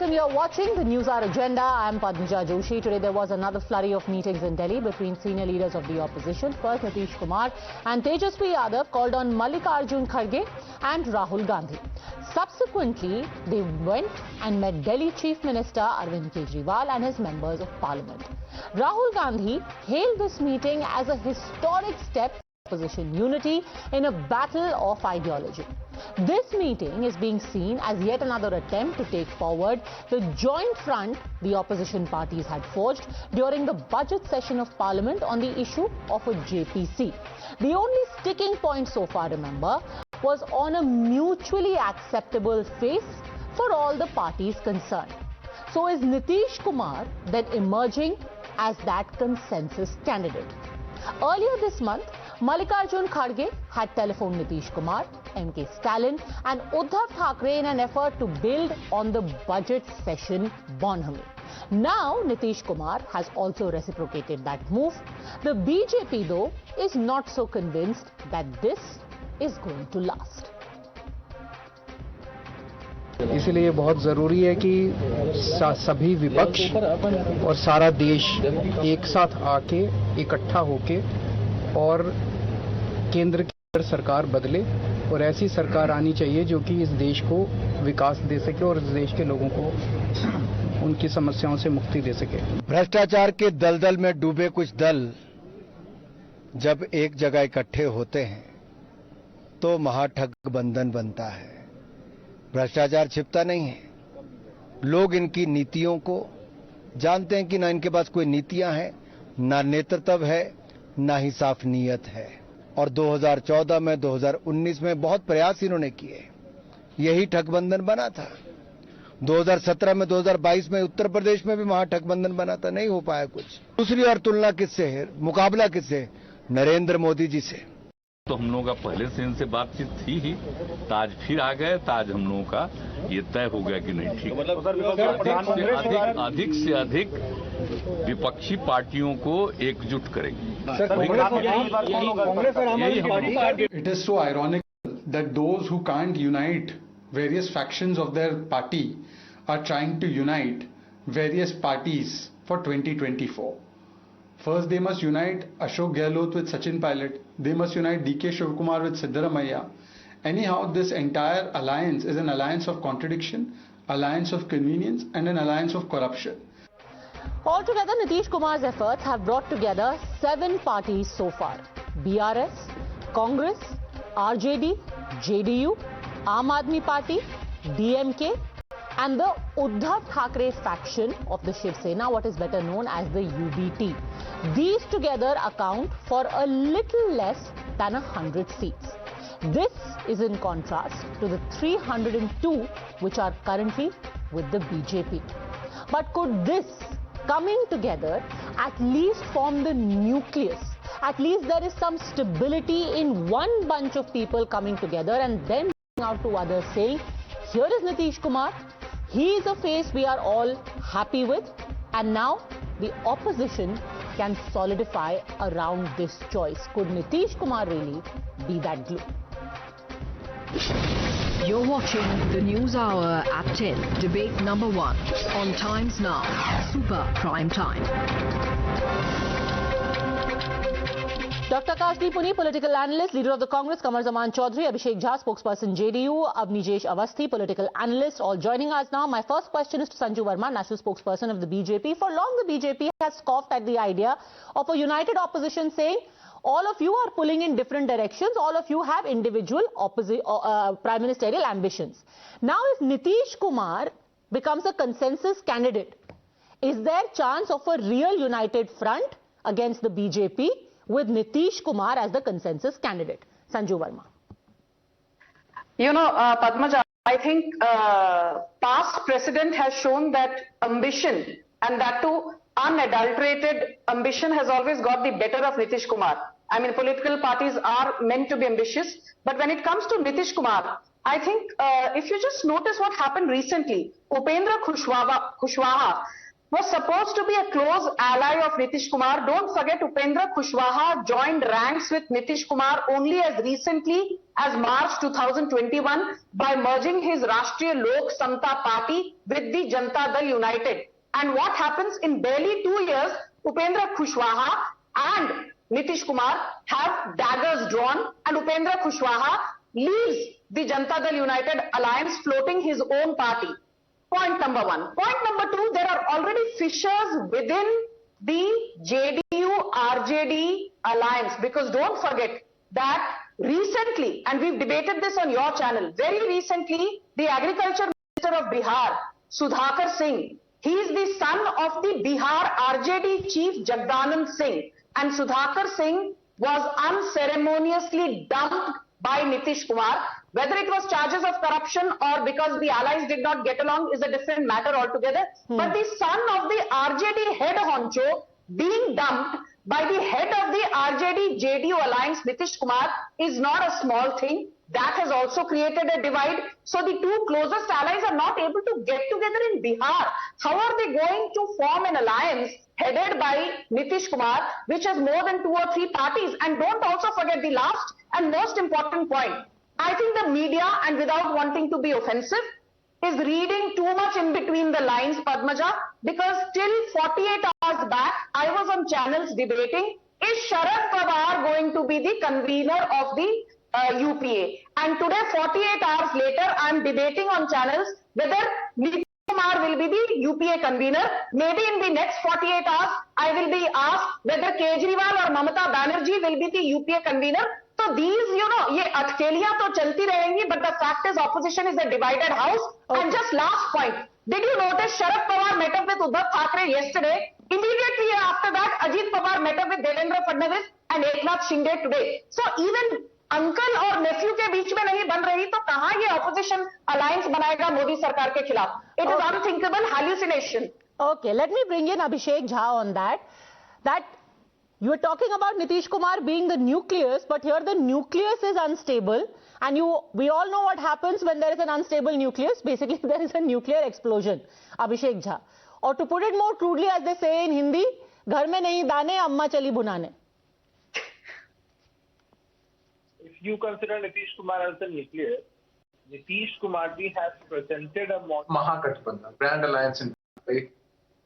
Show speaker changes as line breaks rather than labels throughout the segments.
afternoon. You're watching the News Hour Agenda. I'm Padmaja Joshi. Today there was another flurry of meetings in Delhi between senior leaders of the opposition. First, Nitish Kumar and Tejaswi Yadav called on Mallikarjun Kharge and Rahul Gandhi. Subsequently, they went and met Delhi Chief Minister Arvind Kejriwal and his members of parliament. Rahul Gandhi hailed this meeting as a historic step for opposition unity in a battle of ideology. This meeting is being seen as yet another attempt to take forward the joint front the opposition parties had forged during the budget session of Parliament on the issue of a JPC. The only sticking point so far, remember, was on a mutually acceptable face for all the parties concerned. So is Nitish Kumar then emerging as that consensus candidate? Earlier this month, Mallikarjun Kharge had telephoned Nitish Kumar, M.K. Stalin and Uddhav Thackeray in an effort to build on the budget session bonhomie. Now Nitish Kumar has also reciprocated that move. The BJP, though, is not so convinced that this is going to last.
इसलिए बहुत ज़रूरी है कि सभी विपक्ष और सारा देश एक साथ आके इकट्ठा होके और केंद्र की सरकार बदले और ऐसी सरकार आनी चाहिए जो कि इस देश को विकास दे सके और इस देश के लोगों को उनकी समस्याओं से मुक्ति दे सके।
भ्रष्टाचार के दलदल में डूबे कुछ दल जब एक जगह इकट्ठे होते हैं तो महागठबंधन बनता है। भ्रष्टाचार छिपता नहीं है, लोग इनकी नीतियों को जानते हैं कि ना इनके पास कोई नीतियां हैं, ना नेतृत्व है, ना ही साफ नीयत है। और 2014 में 2019 में बहुत प्रयास इन्होंने किए, यही ठगबंधन बना था। 2017 में 2022 में उत्तर प्रदेश में भी महागठबंधन बना था, नहीं हो पाया कुछ। दूसरी ओर तुलना किससे है, मुकाबला किससे? नरेंद्र मोदी जी से।
तो हम लोगों का पहले से इनसे बातचीत थी ही, ताज फिर आ गए। ताज हम लोगों का ये तय हो गया कि नहीं ठीक, अधिक से अधिक विपक्षी पार्टियों को एकजुट करेंगे।
It is so ironic that those who can't unite various factions of their party are trying to unite various parties for 2024. First, they must unite Ashok Gehlot with Sachin Pilot. They must unite D.K. Shivkumar with Siddaramaiah. Anyhow, this entire alliance is an alliance of contradiction, alliance of convenience, and an alliance of corruption.
Altogether, Nitish Kumar's efforts have brought together 7 parties so far: BRS, Congress, RJD, JDU, Aam Aadmi Party, DMK, and the Uddhav Thackeray faction of the Shiv Sena, what is better known as the UBT. These together account for a little less than 100 seats. This is in contrast to the 302 which are currently with the BJP. But could this coming together at least form the nucleus? At least there is some stability in one bunch of people coming together and then reaching out to others saying, here is Nitish Kumar, he is a face we are all happy with, and now the opposition can solidify around this choice. Could Nitish Kumar really be that glue?
You're watching the News Hour at 10, debate number 1 on Times Now, Super Prime Time.
Dr. Kashdeep Puni, political analyst, leader of the Congress, Qamar Zaman Chaudhary, Abhishek Jha, spokesperson JDU, Avnijesh Avasthi, political analyst, all joining us now. My first question is to Sanju Verma, national spokesperson of the BJP. For long, the BJP has scoffed at the idea of a united opposition, saying all of you are pulling in different directions, all of you have individual prime ministerial ambitions. Now, if Nitish Kumar becomes a consensus candidate, is there chance of a real united front against the BJP with Nitish Kumar as the consensus candidate? Sanju Verma.
You know, Padmaja, I think past precedent has shown that ambition, and that too unadulterated ambition, has always got the better of Nitish Kumar. I mean, political parties are meant to be ambitious, but when it comes to Nitish Kumar, I think if you just notice what happened recently, Upendra Kushwaha was supposed to be a close ally of Nitish Kumar. Don't forget, Upendra Kushwaha joined ranks with Nitish Kumar only as recently as March 2021 by merging his Rashtriya Lok Samta party with the Janata Dal United. And what happens in barely 2 years, Upendra Kushwaha and Nitish Kumar have daggers drawn, and Upendra Kushwaha leaves the Janata Dal United alliance, floating his own party. Point number one. Point number two, there are already fissures within the JDU-RJD alliance, because don't forget that recently, and we've debated this on your channel, very recently, the Agriculture Minister of Bihar, Sudhakar Singh, he is the son of the Bihar RJD chief Jagdanand Singh, and Sudhakar Singh was unceremoniously dumped by Nitish Kumar. Whether it was charges of corruption or because the allies did not get along is a different matter altogether. But the son of the RJD head honcho being dumped by the head of the RJD JDU alliance, Nitish Kumar, is not a small thing. That has also created a divide. So the two closest allies are not able to get together in Bihar. How are they going to form an alliance headed by Nitish Kumar, which has more than 2 or 3 parties? And don't also forget the last and most important point. I think the media, and without wanting to be offensive, is reading too much in between the lines, Padmaja, because till 48 hours back, I was on channels debating, is Sharad Pawar going to be the convener of the UPA? And today, 48 hours later, I am debating on channels whether Nitish Kumar will be the UPA convener. Maybe in the next 48 hours, I will be asked whether Kejriwal or Mamata Banerjee will be the UPA convener. So these, ये अटकेलियां तो चलती रहेंगी, but the fact is opposition is a divided house. Okay. And just last point, did you notice Sharad Pawar met up with Uddhav Thackeray yesterday? Immediately after that, Ajit Pawar met up with Devendra Fadnavis and Eknath Shinde today. So even uncle और nephew के बीच में नहीं बन रही, तो कहाँ ये opposition alliance बनाएगा मोदी सरकार के खिलाफ? It is unthinkable hallucination. Okay, let me bring in Abhishek Jha on that. You are talking about Nitish Kumar being the nucleus, but here the nucleus is unstable, and we all know what happens when there is an unstable nucleus. Basically, there is a nuclear explosion. Abhishek Jha. Or to put it more crudely, as they say in Hindi, "Ghar mein nahi dane, amma chali bunane."
If you consider Nitish Kumar as the nucleus, Nitish Kumar ji has presented a Mahagathbandhan, Grand Alliance in Bihar,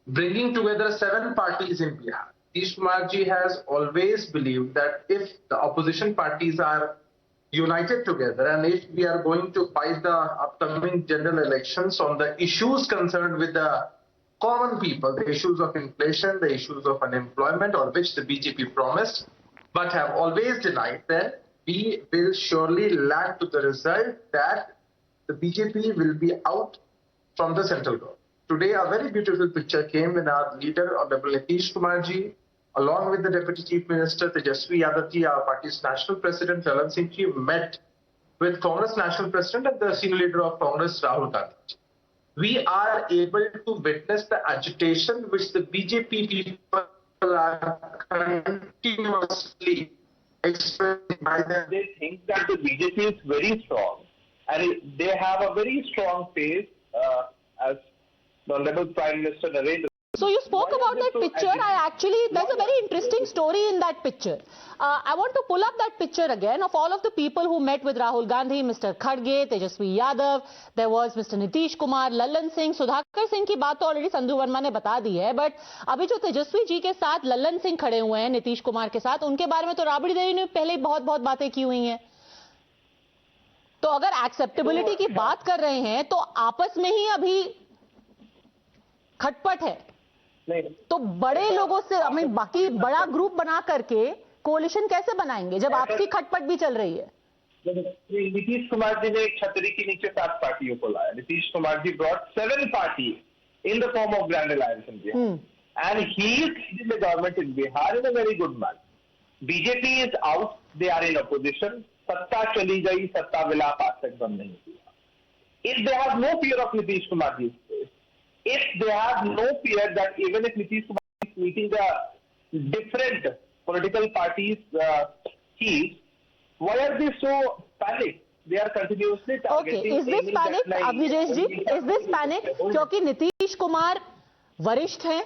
bringing together 7 parties in Bihar. Nitish Kumar ji has always believed that if the opposition parties are united together and if we are going to fight the upcoming general elections on the issues concerned with the common people, the issues of inflation, the issues of unemployment, on which the BJP promised but have always denied, then we will surely land to the result that the BJP will be out from the central government. Today, a very beautiful picture came when our leader, Honorable Nitish Kumar ji, along with the Deputy Chief Minister Tejaswi Yadav ji, our party's National President Lalan Singh ji, met with Congress National President and the senior leader of Congress, Rahul Gandhi ji. We are able to witness the agitation which the BJP people are continuously expressing by them. They think that the BJP is very strong and they have a very strong face as the Honorable Prime Minister Narendra.
So you spoke about that picture. There's a very interesting story in that picture. I want to pull up that picture again of all of the people who met with Rahul Gandhi, Mr. Kharge, Tejaswi Yadav, there was Mr. Nitish Kumar, Lalan Singh, Sudhakar Singh की बात तो already Sandhu Verma ने बता दी है, but अभी जो तेजस्वी जी के साथ ललन सिंह खड़े हुए हैं नीतीश कुमार के साथ, उनके बारे में तो राबड़ी देवी ने पहले बहुत बातें की हुई हैं. तो अगर एक्सेप्टेबिलिटी की बात कर रहे हैं तो आपस में ही अभी खटपट है. तो बड़े लोगों से बाकी बड़ा ग्रुप बना करके कोalition कैसे बनाएंगे जब आपसी खटपट भी चल रही है?
नीतीश कुमार जी ने एक छतरी के नीचे 7 पार्टियों को लाया. Nitish Kumar ji brought 7 parties in the form of Grand Alliance in Bihar, and he is leading the government in Bihar in a very good manner. BJP is out; they are in opposition. सत्ता चली गई, सत्ता विलाप आज तक बंद नहीं हुआ. If they have no fear of Nitish Kumar ji, if they have no fear that even if Nitish Kumar is meeting the different political parties' chiefs, why are they so panicked? They are continuously targeting.
Okay, is this panic, Abhijesh ji? Is this panic? क्योंकि नीतीश कुमार वरिष्ठ हैं,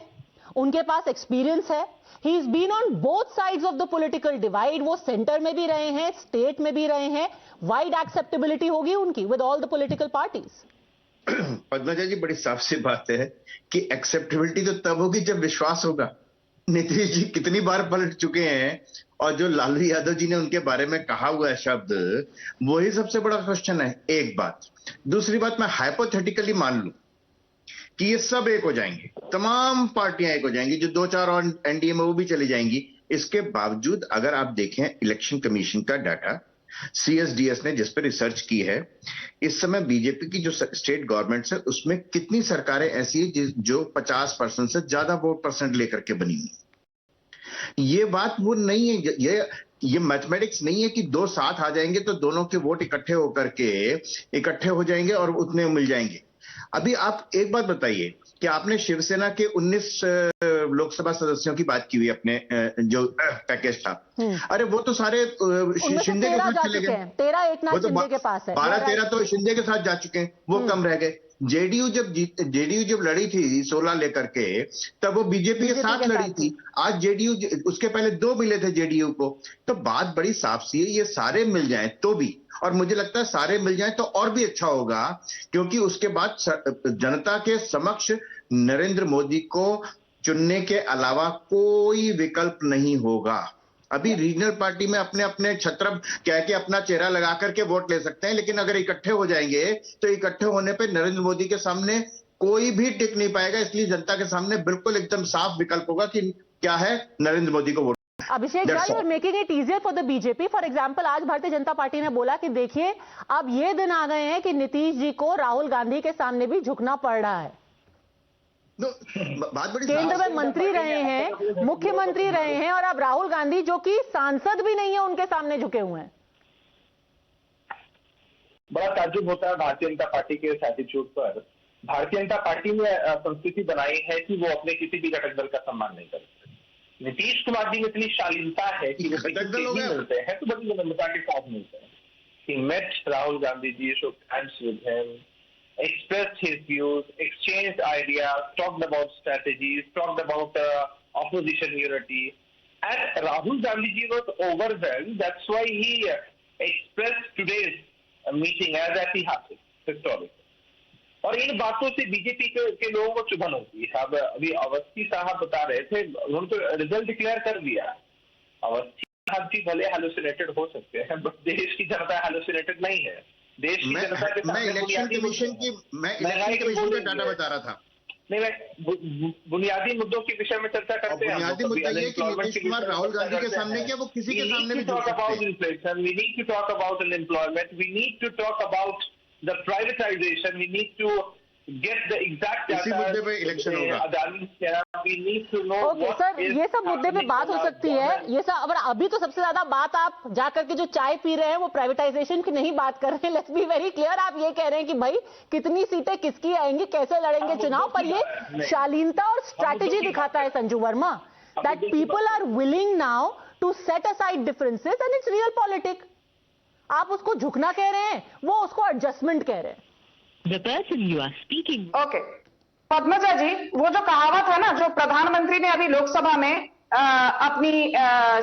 उनके पास experience है, he is been on both sides of the political divide, वो centre में भी रहे हैं, स्टेट में भी रहे हैं, वाइड एक्सेप्टेबिलिटी होगी उनकी with all the political parties.
Padmaja ji, बड़ी साफ सी बात है कि एक्सेप्टेबिलिटी तो तब होगी जब विश्वास होगा। नीतीश जी कितनी बार पलट चुके हैं, और जो लालू यादव जी ने उनके बारे में कहा हुआ है शब्द, वही सबसे बड़ा क्वेश्चन है। एक बात। दूसरी बात, मैं हाइपोथेटिकली मान लूं कि ये सब एक हो जाएंगे, तमाम पार्टियां एक हो जाएंगी, जो 2-4 और एनडीए में वो भी चली जाएंगी। इसके बावजूद अगर आप देखें इलेक्शन कमीशन का डाटा, सीएसडीएस ने जिस पर रिसर्च की है, इस समय बीजेपी की जो स्टेट गवर्नमेंट्स है उसमें कितनी सरकारें ऐसी है जो 50% से ज्यादा वोट परसेंट लेकर के बनी हुई। ये बात वो नहीं है, ये मैथमेटिक्स नहीं है कि दो साथ आ जाएंगे तो दोनों के वोट इकट्ठे हो जाएंगे और उतने मिल जाएंगे। अभी आप एक बात बताइए कि आपने शिवसेना के 19 लोकसभा सदस्यों की बात की हुई, अपने जो पैकेज था, अरे वो तो सारे शिंदे के साथ चले गए।
13 एकनाथ शिंदे के पास है,
12-13 तो शिंदे के साथ जा चुके हैं, वो कम रह गए। जेडीयू जब लड़ी थी 16 लेकर के, तब वो बीजेपी के साथ लड़ी थी। आज जेडीयू, उसके पहले 2 मिले थे जेडीयू को। तो बात बड़ी साफ सी है, ये सारे मिल जाएं तो भी, और मुझे लगता है सारे मिल जाएं तो और भी अच्छा होगा, क्योंकि उसके बाद जनता के समक्ष नरेंद्र मोदी को चुनने के अलावा कोई विकल्प नहीं होगा। अभी रीजनल पार्टी में अपने अपने छत्र कह के अपना चेहरा लगा करके वोट ले सकते हैं, लेकिन अगर इकट्ठे हो जाएंगे तो इकट्ठे होने पे नरेंद्र मोदी के सामने कोई भी टिक नहीं पाएगा। इसलिए जनता के सामने बिल्कुल एकदम साफ विकल्प होगा कि क्या है, नरेंद्र मोदी को वोट।
अभिषेक भाई, और making it easier for the BJP. For example, आज भारतीय जनता पार्टी ने बोला कि देखिए अब ये दिन आ गए हैं कि नीतीश जी को राहुल गांधी के सामने भी झुकना पड़ रहा है।
बात बड़ी
केंद्र में मंत्री रहे हैं, मुख्यमंत्री रहे हैं, और अब राहुल गांधी जो कि सांसद भी नहीं है उनके सामने झुके हुए हैं।
बड़ा ताज्जुब होता है भारतीय जनता पार्टी के इस एटीट्यूड पर। भारतीय जनता पार्टी ने संस्कृति बनाई है कि वो अपने किसी भी घटक दल का सम्मान नहीं करते। नीतीश कुमार जी में इतनी शालीनता है कि वो मिलते हैं तो बड़ी विनम्रता के साथ मिलते हैं। He met Rahul Gandhi ji, shook hands with him, expressed his views, exchanged ideas, talked about strategies, talked about opposition unity. And Rahul Gandhi ji was overwhelmed. That's why he expressed today's meeting as ऐतिहासिक, historic. और इन बातों से BJP के लोगों को चुभन होती है। अब अभी अवस्थी साहब बता रहे थे, उन्होंने तो रिजल्ट डिक्लेयर कर दिया। अवस्थी साहब जी भले हेलुसिनेटेड हो सकते हैं, बट देश की जनता हेलुसिनेटेड नहीं है। देश की जनता के
मैं इलेक्शन कमीशन का डाटा बता रहा था।
नहीं, मैं बुनियादी मुद्दों के विषय में चर्चा करते हैं।
बुनियादी मुद्दा ये कि नीतीश कुमार राहुल गांधी के सामने क्या, वो किसी के सामने भी
talk about inflation, we need to talk about unemployment, we need to talk about the privatization, we need to get the exact data.
इसी मुद्दे पे इलेक्शन होगा।
We need to know
what sir, ये सब मुद्दे पे बात हो सकती है। ये सब अभी तो सबसे ज्यादा बात आप जाकर के जो चाय पी रहे हैं वो प्राइवेटाइजेशन की नहीं बात कर रहे हैं। लेट्स बी वेरी क्लियर, आप ये कह रहे हैं कि भाई कितनी सीटें किसकी आएंगी, कैसे लड़ेंगे चुनाव, पर ये शालीनता और स्ट्रैटेजी दिखाता है Sanju Verma, that people are willing now to set aside differences and it's real politics. आप उसको झुकना कह रहे हैं, वो उसको एडजस्टमेंट कह रहे हैं।
The person you are speaking.
Okay, Padmaja ji, वो जो कहावत है ना, जो प्रधानमंत्री ने अभी लोकसभा में अपनी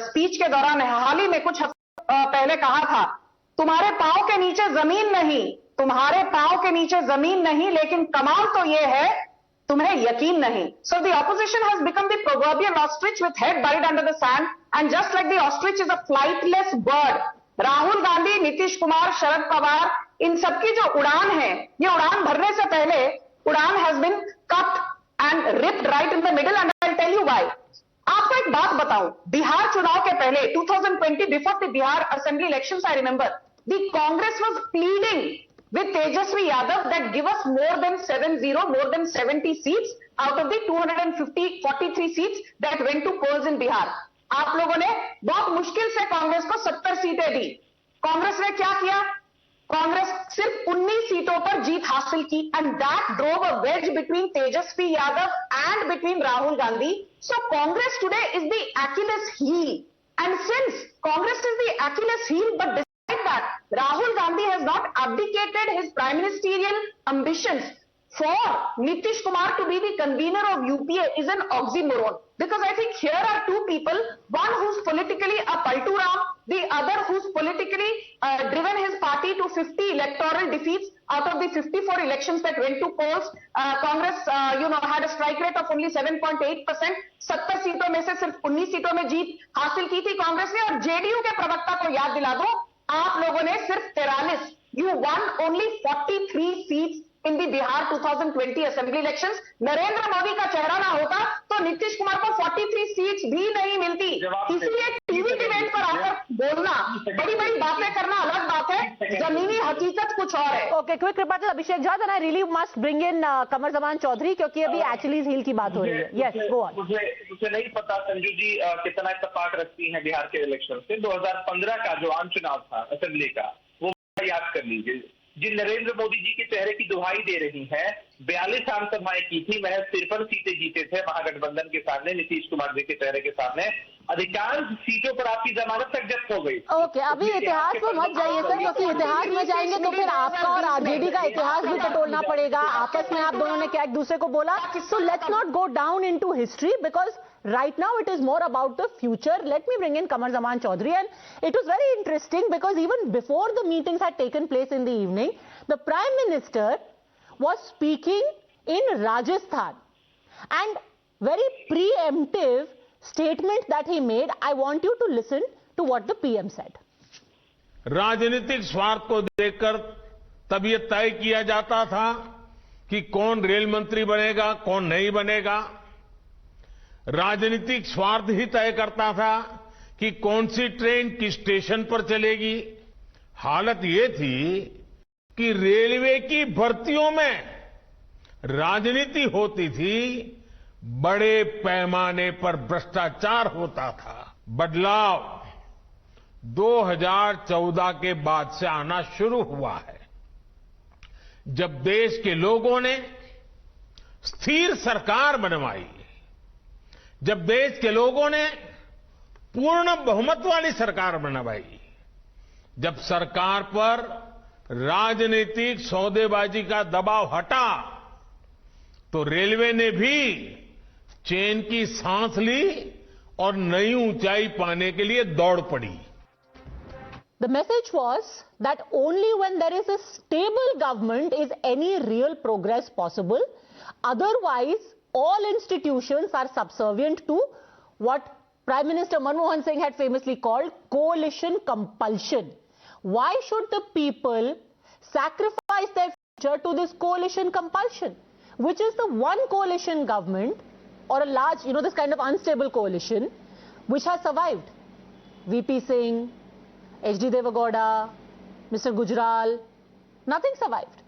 स्पीच के दौरान हाल ही में कुछ पहले कहा था, तुम्हारे पांव के नीचे जमीन नहीं, तुम्हारे पांव के नीचे जमीन नहीं, लेकिन कमाल तो ये है तुम्हें यकीन नहीं। So the opposition has become the proverbial ostrich with head buried under the sand, and just like the ostrich is a flightless bird, Rahul Gandhi, Nitish Kumar, Sharad Pawar, इन सबकी जो उड़ान है, ये उड़ान भरने से पहले उड़ान has been cut and ripped right in the middle, and I will tell you why. आपको एक बात बताऊं, बिहार चुनाव के पहले 2020 before the Bihar assembly elections, I remember the Congress was pleading with Tejashwi Yadav that give us more than 70 seats out of the 243 seats that went to polls in Bihar. आप लोगों ने बहुत मुश्किल से कांग्रेस को 70 सीटें दी। कांग्रेस ने क्या किया? कांग्रेस सिर्फ 19 सीटों पर जीत हासिल की, and that drove a wedge between Tejashwi Yadav and between Rahul Gandhi. So Congress today is the Achilles heel, and since Congress is the Achilles heel, but despite that, Rahul Gandhi has not abdicated his prime ministerial ambitions for Nitish Kumar to be the convener of UPA is an oxymoron. Because I think here are two people, one who's politically a Paltu Ram, the other who's politically driven his party to 50 electoral defeats out of the 54 elections that went to polls. Congress, had a strike rate of only 7.8%. 70 सीटों में से सिर्फ 19 सीटों में जीत हासिल की थी कांग्रेस ने. और जेडीयू के प्रवक्ता को याद दिला दूं, आप लोगों ने सिर्फ 43, you won only 43 seats in the Bihar 2020 assembly elections. Narendra Modi का चेहरा ना होता तो नीतीश कुमार को 43 सीट्स भी नहीं मिलती. इसलिए टीवी डिबेट पर आकर बोलना, बड़ी बड़ी बातें करना अलग बात है, जमीनी हकीकत कुछ और है.
Okay, quick report Abhishek Jha, and I really must bring in Qamar Zaman Chaudhary क्योंकि अभी एक्चुअली हिल की बात हो रही है. Yes, go on.
मुझे नहीं पता संजू जी कितना इत्तेफाक रखती हैं बिहार के इलेक्शन से. 2015 का जो आम चुनाव था असेंबली का, वो याद कर लीजिए. जिन नरेंद्र मोदी जी के चेहरे की दुहाई दे रही हैं, 42 आम सभाएं की थी, महज 53 सीटें जीते थे महागठबंधन के सामने, नीतीश कुमार जी के चेहरे के सामने. अधिकांश सीटों पर आपकी जमानत तक जब्त हो गई.
ओके, अभी इतिहास में मत जाइए सर, क्योंकि इतिहास में जाएंगे तो फिर आपका और आरजेडी का इतिहास भी टटोलना पड़ेगा. आपस में आप दोनों ने क्या एक दूसरे को बोला. So let's not go down into history because right now it is more about the future. Let me bring in Kamar Zaman Chaudhary, and it was very interesting because even before the meetings had taken place in the evening, the Prime Minister was speaking in Rajasthan, and very preemptive statement that he made. I want you to listen to what the PM said.
राजनीतिक स्वार्थ को देखकर तब यह तय किया जाता था कि कौन रेल मंत्री बनेगा, कौन नहीं बनेगा. राजनीतिक स्वार्थ ही तय करता था कि कौन सी ट्रेन किस स्टेशन पर चलेगी. हालत ये थी कि रेलवे की भर्तियों में राजनीति होती थी, बड़े पैमाने पर भ्रष्टाचार होता था. बदलाव 2014 के बाद से आना शुरू हुआ है, जब देश के लोगों ने स्थिर सरकार बनवाई, जब देश के लोगों ने पूर्ण बहुमत वाली सरकार बनवाई, जब सरकार पर राजनीतिक सौदेबाजी का दबाव हटा, तो रेलवे ने भी चैन की सांस ली और नई ऊंचाई पाने के लिए दौड़ पड़ी.
The message was that only when there is a stable government is any real progress possible. Otherwise, all institutions are subservient to what Prime Minister Manmohan Singh had famously called coalition compulsion. Why should the people sacrifice their future to this coalition compulsion, which is the one coalition government or a large, this kind of unstable coalition which has survived? VP Singh, HD Devagowda, Mr. Gujral, nothing survived.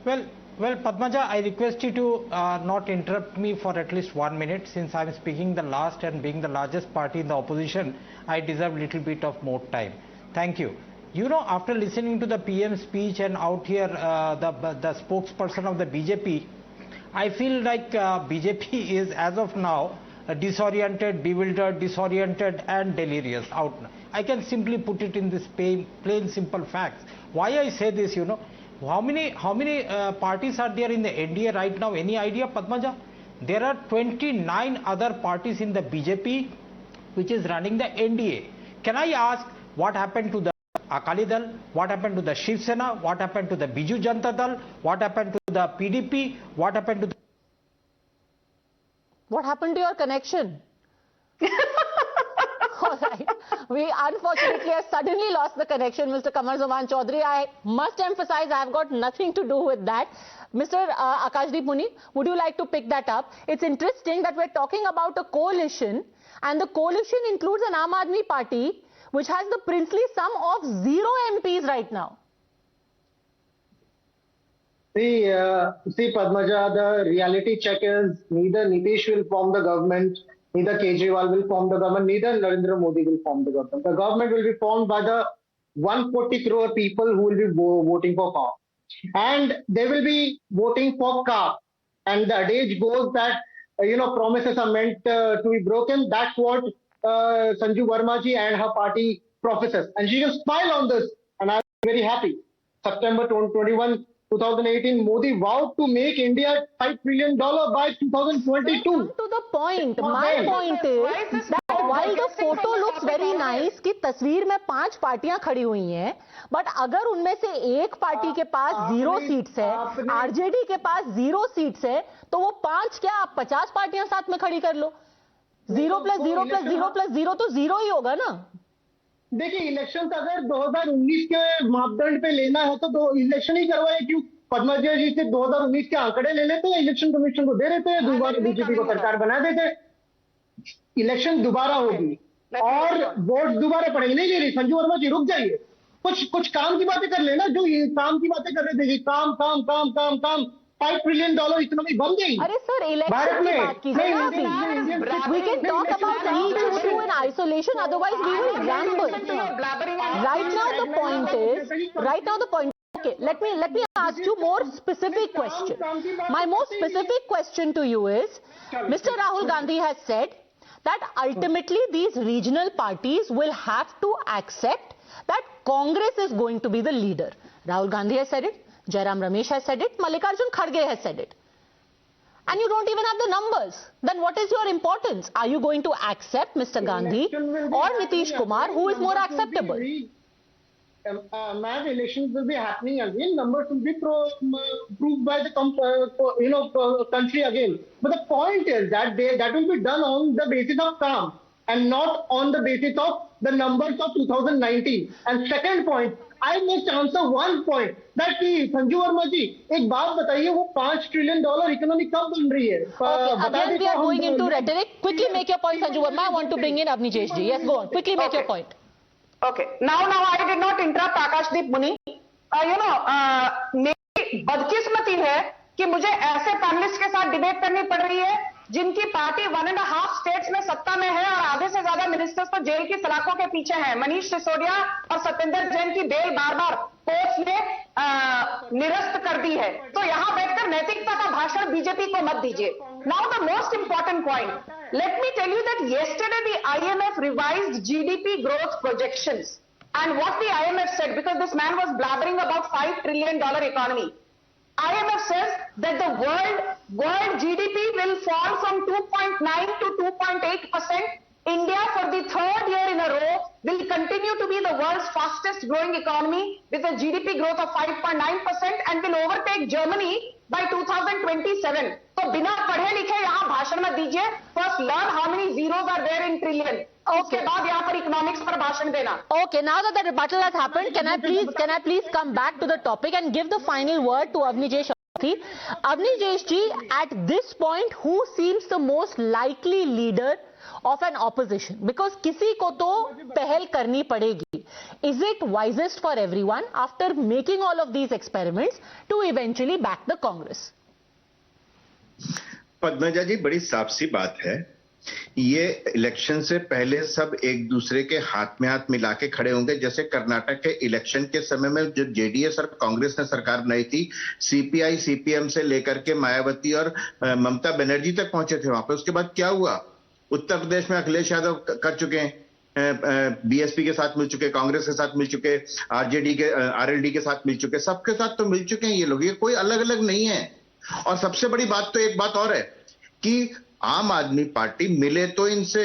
Well, Padmaja, I request you to not interrupt me for at least 1 minute, since I am speaking the last and being the largest party in the opposition, I deserve a little bit of more time. Thank you. After listening to the PM speech and out here the spokesperson of the BJP, I feel like BJP is as of now disoriented, bewildered, disoriented and delirious. I can simply put it in this plain simple facts. Why I say this, how many parties are there in the NDA right now? Any idea, Padmaja? There are 29 other parties in the BJP which is running the NDA. Can I ask what happened to the Akali Dal? What happened to the Shiv Sena? What happened to the Biju Janata Dal? What happened to the PDP? What happened to the...
What happened to your connection? All right. We unfortunately have suddenly lost the connection, Mr. Kamar Zaman Chaudhary. I must emphasize I have got nothing to do with that. Mr. Akashdeep Muni, would you like to pick that up? It's interesting that we're talking about a coalition, and the coalition includes an Aam Aadmi Party which has the princely sum of 0 MPs right now.
See, Padmaja, the reality check is neither Nitish will form the government, neither Kejriwal will form the government, neither Narendra Modi will form the government. The government will be formed by the 140 crore people who will be voting for CAP. And they will be voting for CAP. And the adage goes that, promises are meant to be broken. That's what Sanju Verma ji and her party professes. And she can smile on this. And very happy. September 21, 2018, Modi vowed to make India $5 trillion by 2022.
Come to the point. My point is that while the photo looks very nice कि तस्वीर में 5 पार्टियां खड़ी हुई हैं, but अगर उनमें से एक पार्टी के पास 0 सीट्स है, आरजेडी के पास 0 सीट्स है, तो वो 5 क्या आप 50 पार्टियां साथ में खड़ी कर लो. 0 + 0 + 0 + 0 तो 0 ही होगा ना.
देखिए, इलेक्शन अगर 2019 के मापदंड पे लेना है तो इलेक्शन ही करवाए. क्यों पद्मजा जी से 2019 के आंकड़े ले लेते हैं, इलेक्शन कमीशन को दे देते हैं, दोबारा बीजेपी को सरकार बना देते हैं, इलेक्शन दोबारा होगी और वोट दोबारा पड़ेंगे. नहीं ले रही संजू वर्मा जी, रुक जाइए. कुछ काम की बातें कर लेना. जो काम की बातें कर रहे थे, काम काम काम काम काम $5 ट्रिलियन इकोनॉमी बन गई.
अरे सर, इलेक्शन की बात कीजिए ना अभी. We can talk about each issue in isolation, otherwise we will ramble. Right now the point is, okay, let me ask you more specific question. My most specific question to you is, Mr. Rahul Gandhi has said that ultimately these regional parties will have to accept that Congress is going to be the leader. Rahul Gandhi has said it, Jairam Ramesh has said it, Mallikarjun Kharge has said it. And you don't even have the numbers. Then what is your importance? Are you going to accept Mr. Gandhi or Nitish Kumar, who is more acceptable?
Ma'am, elections will be happening again. Numbers will be proved by the country again. But the point is that that will be done on the basis of calm and not on the basis of the numbers of 2019. And second point, I must answer one point that Sanju Verma ji, एक बात बताइए, वो $5 trillion economy कब बन रही है?
Again we are going into rhetoric. Quickly make your point, Sanju Verma. I want to bring in Avnijesh ji. Yes, go on. Quickly make your point.
Okay. Now I did not interrupt Akashdeep Muni. मेरी बदकिस्मती है कि मुझे ऐसे panelist के साथ debate करनी पड़ रही है जिनकी पार्टी 1.5 स्टेट्स में सत्ता में है और आधे से ज्यादा मिनिस्टर्स तो जेल की सलाखों के पीछे हैं. मनीष सिसोदिया और सत्येंद्र जैन की बेल बार बार कोर्ट्स ने निरस्त कर दी है. तो यहां बैठकर नैतिकता का भाषण बीजेपी को मत दीजिए. Now the most important point, let me tell you that yesterday the IMF revised GDP growth projections, and what the IMF said, because this man was blabbering about $5 trillion economy, IMF says that the world GDP will fall from 2.9 to 2.8%. India for the 3rd year in a row will continue to be the world's fastest growing economy with a GDP growth of 5.9% and will overtake Germany by 2027. तो बिना पढ़े लिखे यहाँ भाषण में दीजिए. First learn how many zeros are there in trillion. उसके बाद यहाँ पर इकोनॉमिक्स पर भाषण देना.
Okay, now that the rebuttal has happened, can I please come back to the topic and give the final word to Avnijesh. Avnijesh ji, at this point, who seems the most likely leader of an opposition? Because किसी को तो पहल करनी पड़ेगी. Is it wisest for everyone after making all of these experiments to eventually back the Congress?
Padmaja ji, बड़ी साफ सी बात है. ये इलेक्शन से पहले सब एक दूसरे के हाथ में हाथ मिला के खड़े होंगे. जैसे कर्नाटक के इलेक्शन के समय में जो जेडीएस और कांग्रेस ने सरकार बनाई थी, सीपीआई सीपीएम से लेकर के मायावती और ममता बनर्जी तक पहुंचे थे वहां पे. उसके बाद क्या हुआ? उत्तर प्रदेश में अखिलेश यादव कर चुके हैं, बीएसपी के साथ मिल चुके, कांग्रेस के साथ मिल चुके, आरएलडी के साथ मिल चुके, सबके साथ तो मिल चुके हैं ये लोग. ये कोई अलग अलग नहीं है. और सबसे बड़ी बात तो एक बात और है कि आम आदमी पार्टी मिले तो इनसे,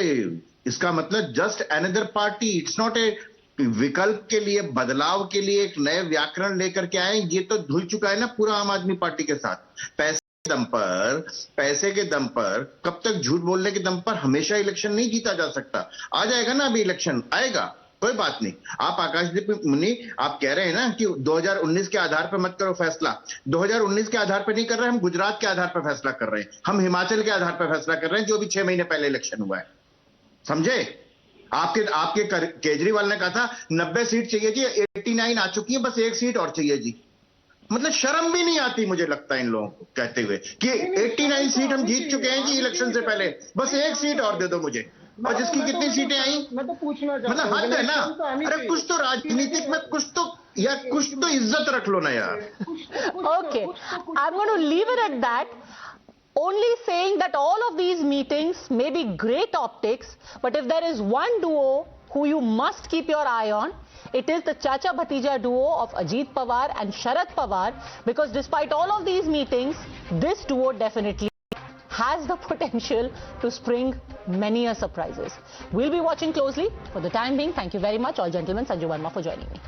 इसका मतलब just another party. It's not a विकल्प के लिए, बदलाव के लिए एक नए व्याकरण लेकर के आए. ये तो धुल चुका है ना पूरा आम आदमी पार्टी के साथ. पैसे के दम पर कब तक झूठ बोलने के दम पर हमेशा इलेक्शन नहीं जीता जा सकता. आ जाएगा ना, अभी इलेक्शन आएगा, कोई बात नहीं. आप आकाशदीप मुनि, आप कह रहे हैं ना कि 2019 के आधार पर मत करो फैसला. 2019 के आधार पर नहीं कर रहे, हम गुजरात के आधार पर फैसला कर रहे हैं, हम हिमाचल के आधार पर फैसला कर रहे हैं, जो भी 6 महीने पहले इलेक्शन हुआ है. समझे? आपके केजरीवाल ने कहा था 90 सीट चाहिए जी, 89 आ चुकी है, बस 1 सीट और चाहिए जी. मतलब शर्म भी नहीं आती मुझे लगता है इन लोगों को कहते हुए कि 89 सीट हम जीत चुके हैं जी इलेक्शन से पहले, बस 1 सीट और दे दो मुझे. और जिसकी कितनी सीटें आई,
मैं तो पूछना चाहता
मतलब हद है ना. अरे कुछ तो राजनीतिक में कुछ तो इज्जत रख लो ना यार.
Okay, I'm going to leave it at that. Only saying that all of these meetings may be great optics, but if there is one duo who you must keep your eye on, it is the Chacha-Bhatija duo of Ajit Pawar and Sharad Pawar, because despite all of these meetings, this duo definitely has the potential to spring many a surprises. We'll be watching closely. For the time being, thank you very much, all gentlemen. Sanju Verma for joining me.